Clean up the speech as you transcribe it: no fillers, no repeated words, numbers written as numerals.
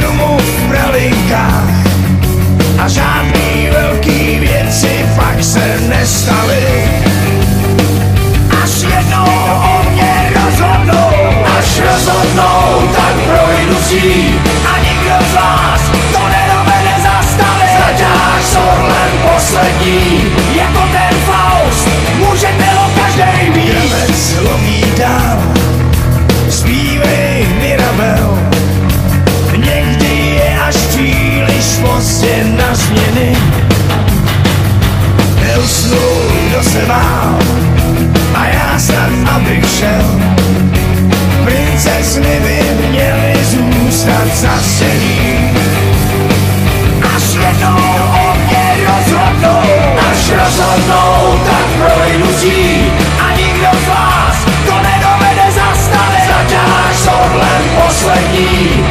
rumu v pralinkách a žádný velký věci fakt se nestaly. Až jednou o mě rozhodnou, tak projdu si a nikdo z vás to nedovede zastavit. Zaťáš s orlem poslední, jako ten Faust, můžete ho každej mít. Kravec loví dál, zpívej Mirabel, někdy je až příliš pozdě na změny. Neusnul, kdo se bál, a já snad abych šel. Princezny by měly zůstat zastění. Až jednou o mě rozhodnou, tak projdu si a nikdo z vás to nedovede zastavit. Zaťáš s orlem poslední,